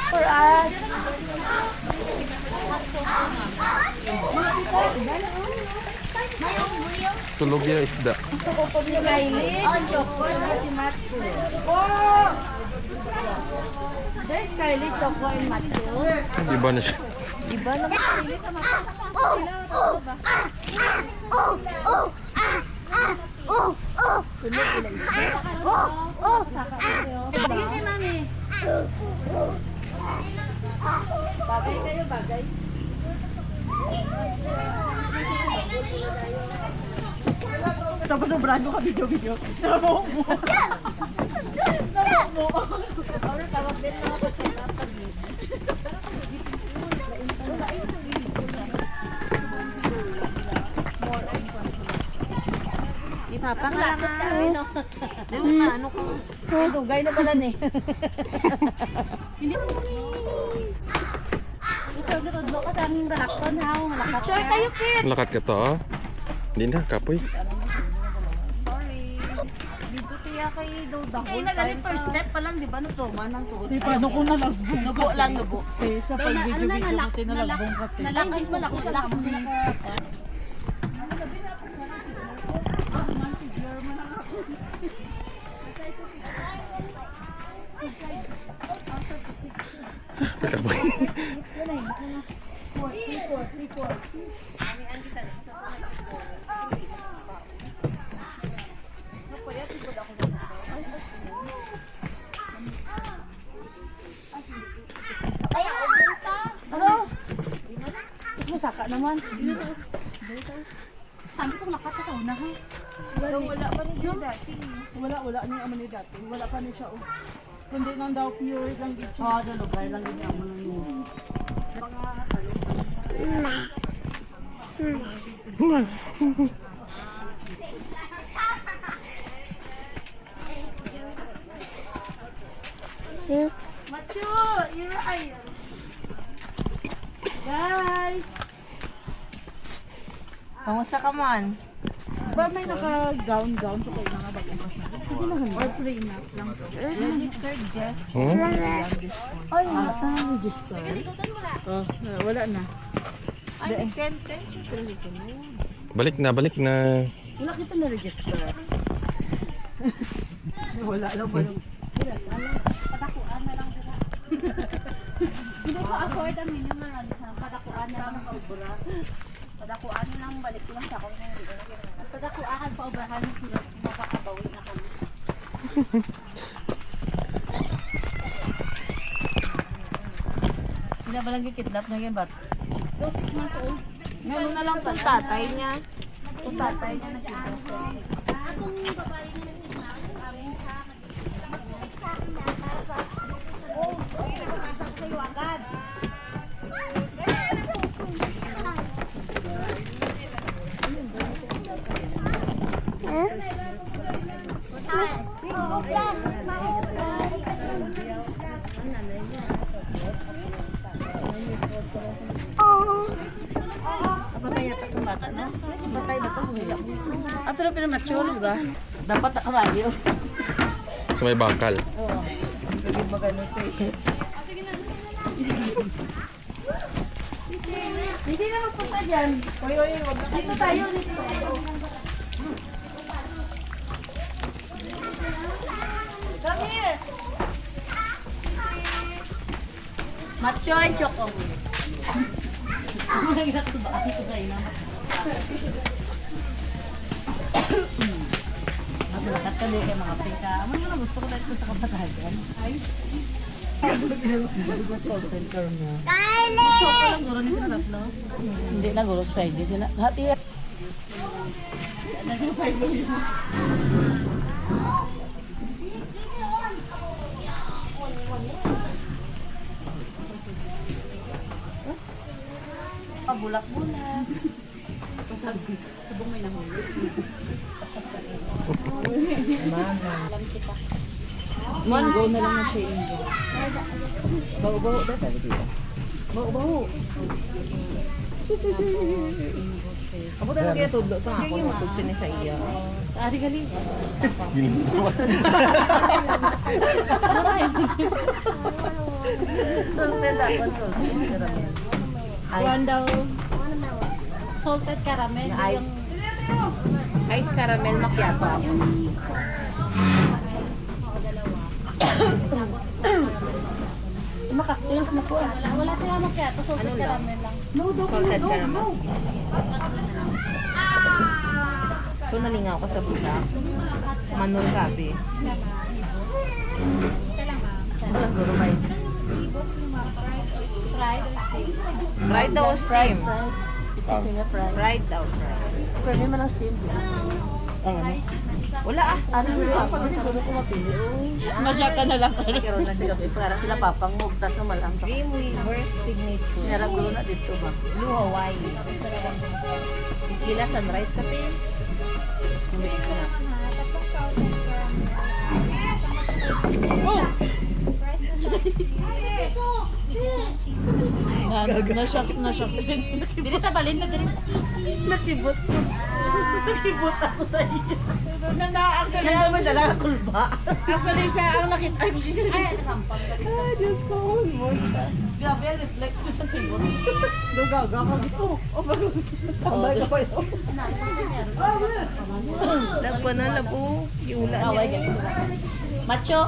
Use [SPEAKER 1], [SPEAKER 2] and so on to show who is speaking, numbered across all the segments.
[SPEAKER 1] For us.
[SPEAKER 2] Tulog ya isda.
[SPEAKER 1] Si Kylie, si Choco, at si Macho. Oh! There's Kylie, Choco, and Macho.
[SPEAKER 2] Iba na siya.
[SPEAKER 1] Iba naman. Tulog sila isa.
[SPEAKER 3] Sige kay mami.
[SPEAKER 1] Bagay kayo, bagay. Tapos sobrahan ko ka video-video. Nabaho mo. Nabaho mo. Ano tawag din na ako sa tapag. Ipapangalakot kami, no? Ano ko? Dugay na pala ni.
[SPEAKER 3] Hindi. Gusto ko tudlo ka sa aming relaxon ha. Malakat
[SPEAKER 1] Sure kayo, kid.
[SPEAKER 2] Lakat ka to, oh. Hindi na, kapoy.
[SPEAKER 3] Sorry. Dito tiya kay daw the
[SPEAKER 1] Kaya
[SPEAKER 3] whole
[SPEAKER 1] na
[SPEAKER 3] time.
[SPEAKER 1] first step pa lang, di ba? Natroma ng tuhod.
[SPEAKER 4] Di paano kung nalagbong?
[SPEAKER 1] Nubo lang, nubo.
[SPEAKER 4] Eh, sa pag-video-video mo, tinalagbong ka. te.
[SPEAKER 1] Nalakad mo na ako sa lakad.
[SPEAKER 2] Kapoy.
[SPEAKER 1] Ano? Mas masaka naman.
[SPEAKER 3] Sabi kong lakat ka sa una ha.
[SPEAKER 1] Wala pa rin siya dati.
[SPEAKER 4] Wala niya yung aman ni dati. Wala pa niya siya. Oh. Kundi nang daw pure lang dito.
[SPEAKER 1] Oo, doon lugar lang din yung mga yun. Macho, you're right. Guys! Kamusta ka man?
[SPEAKER 4] Ba may naka-gown so kayo nga bagong kasi. Or pre-nap lang.
[SPEAKER 1] Registered guest.
[SPEAKER 2] Hmm?
[SPEAKER 1] Ay, naka-register.
[SPEAKER 4] Oh, wala na.
[SPEAKER 1] Ay, can
[SPEAKER 2] Balik na, balik na.
[SPEAKER 1] wala kita na-register.
[SPEAKER 4] Wala lang ba?
[SPEAKER 3] Padakuan na lang dito. Hindi ko afford ang minimum padakuan na lang paubra. Padakuan na lang balik ko lang sa akong hindi ko na ginawa. Padakuan pa ubrahan sila makakabawi na kami.
[SPEAKER 1] Sila ba lang kidnap na yan, bat?
[SPEAKER 3] Though 6 months old.
[SPEAKER 1] Meron na lang kung tatay niya. Kung tatay niya nag-kidnap.
[SPEAKER 3] Akong babae na nagkidnap amin sa
[SPEAKER 1] Napatay yata itong bata na. Napatay ba ito? Ah, pero pinamature, di ba? Dapat nakabalyo.
[SPEAKER 2] Sa may bakal.
[SPEAKER 1] Oo. Hindi ba ganito eh. Hindi na magpunta dyan. Oy, wag na. Dito tayo, dito tayo. Come here. Macho and Choco. Ang nagiging ito ba? Ito kayo na. Maglakat ka din kay mga pika. Ano na gusto ko dahil sa kapatagan? Ay. Salt and caramel. Choco lang guro ni sila tatlo. Hindi na guro Friday sila. Hati. Bulak-bulak.
[SPEAKER 3] subong may nahuli.
[SPEAKER 4] Mango na lang na siya ingo.
[SPEAKER 1] Bau-bau dah tadi dia. Bau-bau. Ako talaga kaya sudlo sa ako kung sini sa iya.
[SPEAKER 3] Ari gali.
[SPEAKER 2] Gilis naman.
[SPEAKER 3] Ano tayo?
[SPEAKER 1] Salted ako, salted caramel.
[SPEAKER 4] One daw.
[SPEAKER 3] Salted caramel.
[SPEAKER 1] Yung ice.
[SPEAKER 4] Ice caramel macchiato.
[SPEAKER 1] Makakils na po.
[SPEAKER 3] Wala sila macchiato, salted caramel lang.
[SPEAKER 4] Salted caramel. So, nalingaw ka sa budak. Manol gabi.
[SPEAKER 1] Walang guro may.
[SPEAKER 3] Fried or steamed?
[SPEAKER 4] Fried daw o steam?
[SPEAKER 1] Fried. Itis nga fried.
[SPEAKER 4] Fried daw, fried.
[SPEAKER 1] Pwede man ang steam.
[SPEAKER 4] Wala ah.
[SPEAKER 1] Ano yun ako? Hindi ko mapili.
[SPEAKER 4] Masyaka na lang.
[SPEAKER 1] Nagkaroon na sila. Para sila papangog. Tapos na malam sa
[SPEAKER 4] Dream Weaver's signature.
[SPEAKER 1] Meron ko na dito ba?
[SPEAKER 4] Blue Hawaii. Tequila sunrise ka din. Oh! Na-shock din.
[SPEAKER 3] Dili ta balin na dili.
[SPEAKER 1] Nakibot ko. Nakibot ako sa iyo. Nang naman dala ang kulba.
[SPEAKER 4] Actually, siya ang nakita ko.
[SPEAKER 3] Ay, nakampang balin.
[SPEAKER 4] Ay, Diyos ko.
[SPEAKER 1] Grabe ang reflex ko sa kibot.
[SPEAKER 4] Dugaga ka dito. O, tambay ka pa yun. Labo na, labo. Iula
[SPEAKER 1] Away ka sila. Macho.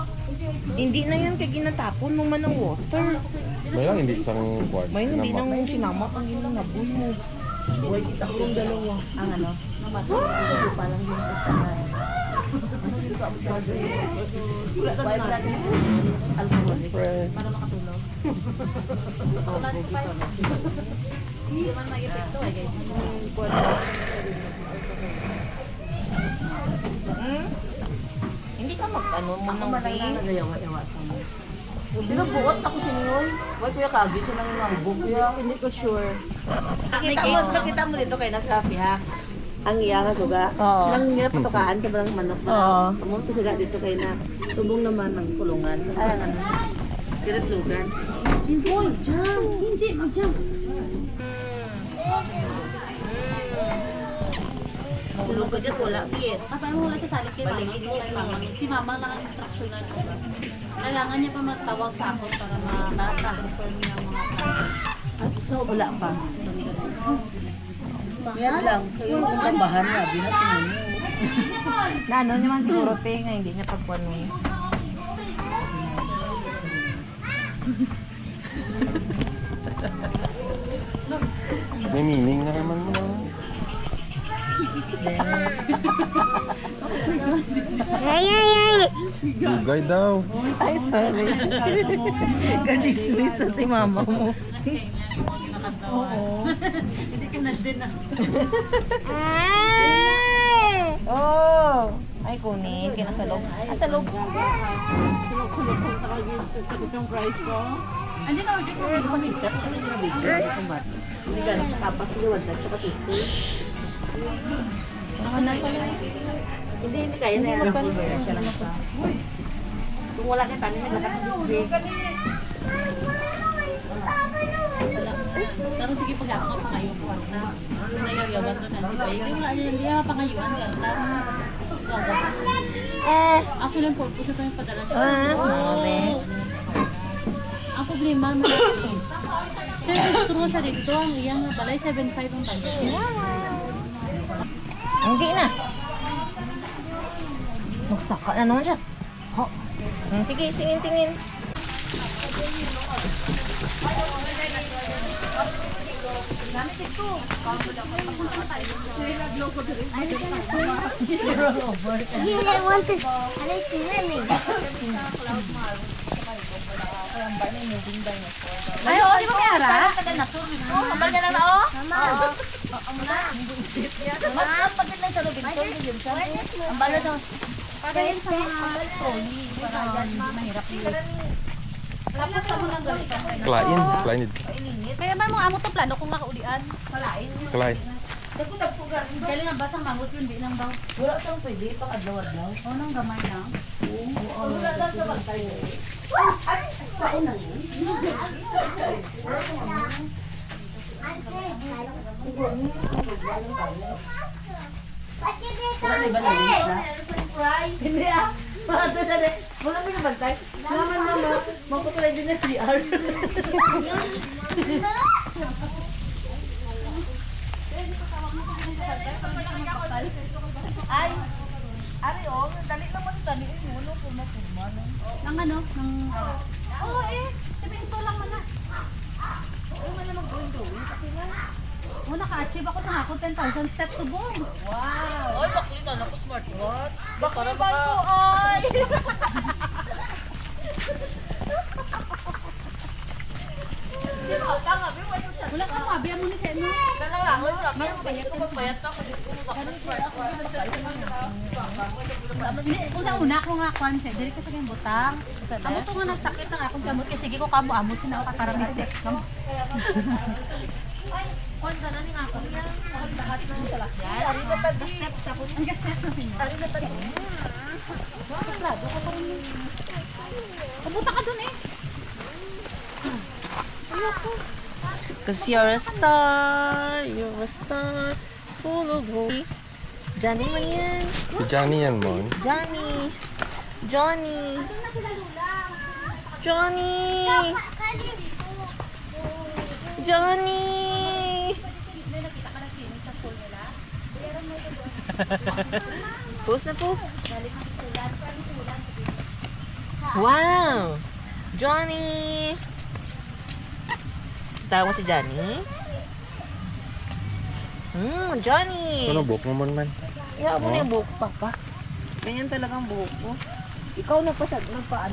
[SPEAKER 4] Hindi na yan kay ginatapon mo man ng water.
[SPEAKER 2] May lang hindi isang quart.
[SPEAKER 4] May hindi nang sinamak ang ginanabon mo.
[SPEAKER 1] Buhay kita ko yung dalawa. Ang ano? Hindi pa lang yung usahan. Buhay pala sa alcoholic. Para makatulog. Hindi man may epekto eh guys.
[SPEAKER 4] Hindi ka mag-ano mo
[SPEAKER 1] Ako
[SPEAKER 4] ng
[SPEAKER 1] man lang
[SPEAKER 4] face.
[SPEAKER 1] nagayawa-yawa sa mga. Binubuot ako si Ningoy. Why kuya kagi siya nang nangbo kuya.
[SPEAKER 4] Hindi ko sure.
[SPEAKER 1] Nakita mo dito kay nasa piha. Ang iya nga suga.
[SPEAKER 4] Oo.
[SPEAKER 1] Nang patukaan sa barang manok na.
[SPEAKER 4] Oo.
[SPEAKER 1] Amunto suga dito kay na. Tubong naman ng kulungan. Ay ang ano. Diret lugan.
[SPEAKER 3] Hindi, jump. Hindi, mag-jump.
[SPEAKER 4] Mahulog ka dyan, wala kit.
[SPEAKER 3] Paano mo wala sa salit kay mama? Kay mama. Si mama lang ang instruction na siya. Kailangan niya pa magtawag sa ako para makaka-confirm niya ang mga klase.
[SPEAKER 1] So wala pa. Yan lang. Kayo kung tambahan na. Binasin mo.
[SPEAKER 4] Ano naman siguro te nga hindi niya pagpuanoy.
[SPEAKER 2] May meaning na naman mo. Dugay daw.
[SPEAKER 4] Ay, sorry. Kajismis sa si mama mo.
[SPEAKER 3] Oo. Hindi ko na din na.
[SPEAKER 4] Oh! Ay, kunin. Kaya nasa loob. Nasa loob.
[SPEAKER 3] Hindi na, hindi ko na
[SPEAKER 1] Pasikat siya ng video. Hindi ganun sa kapas. Liwad na. Tsaka tito. Hindi kaya na yan. Siya lang sa. Kung wala kang tanin, nagkakasabit.
[SPEAKER 3] Pero sige pag ako pangayon ko na. Nayayawan to na. Yung wala niya, hindi ako pangayuan ka. Actually, yung purpose ito yung padala niya. Ang problema, malaki. Sir, gusto sa dito, ang iyang balay 7.5 ang budget.
[SPEAKER 4] Hindi na. Magsaka na naman siya. Ho. Sige, tingin-tingin.
[SPEAKER 5] I want to. I like swimming.
[SPEAKER 3] Ay, oo, di ba may ara? Oo, kabal niya lang na, oo.
[SPEAKER 5] Mama.
[SPEAKER 3] Mas pagkat lang sa lubin ko, yun siya. Ang bala daw. Para yun sa mga trolley. Mahirap yun. Tapos sa mga galitan.
[SPEAKER 2] Klain.
[SPEAKER 3] Kaya man mo amo to plano kung makaulian. Malain.
[SPEAKER 2] Klain.
[SPEAKER 3] Kailan nga basang mangot yun, di nang daw.
[SPEAKER 1] Wala siyang pwede. Pakadlaw-adlaw.
[SPEAKER 3] O nang gamay lang.
[SPEAKER 1] Wala lang sa bantay.
[SPEAKER 5] What did they
[SPEAKER 1] Wala na iba na yun, ha? Hindi ah. Pakadlaw na rin. Wala mo naman tayo. Naman mama, magpapalay din na 3 hours. Ay, ari oh, dali naman tani mo no puma-puma no.
[SPEAKER 3] Nang ano? Nang... Oo eh. Semento lang man na.
[SPEAKER 1] Ay, wala mag-drawing.
[SPEAKER 3] Oo, naka-achieve ako sa ako 10,000 steps subong.
[SPEAKER 1] Wow! Ay, bakit na ako smartwatch? Baka na baka... Ay! Sino ka tanga?
[SPEAKER 3] Wala ka mabiyan mo ni siya. No?
[SPEAKER 1] Dalawa ako. Magpayat ko magpayat ako. Dito ko mag-smartwatch.
[SPEAKER 3] Una ko nga kwan siya. Dili ko sa kanyang butang. Amo to nga nagsakit ng akong kamot. Kaya sige ko kamo-amo sila ako para mistake.
[SPEAKER 1] Kwan ka na ni ako niya. Ang lahat ng salakyan. Ari na tadi.
[SPEAKER 3] Ang gasnet na sinyo.
[SPEAKER 1] Ari na tadi.
[SPEAKER 3] Pabuta ka dun eh.
[SPEAKER 1] Cause you're a star. You're a star. Full of hope. Johnny man yan.
[SPEAKER 2] Si Johnny yan, Mon.
[SPEAKER 1] Johnny. Johnny. Johnny. Johnny. Post na post. Wow. Johnny. Tawag mo si Johnny? Johnny.
[SPEAKER 2] Ano, buhok mo man man.
[SPEAKER 1] Iya mo na yung buhok, papa. Ganyan talagang buhok mo. Ikaw nagpaan.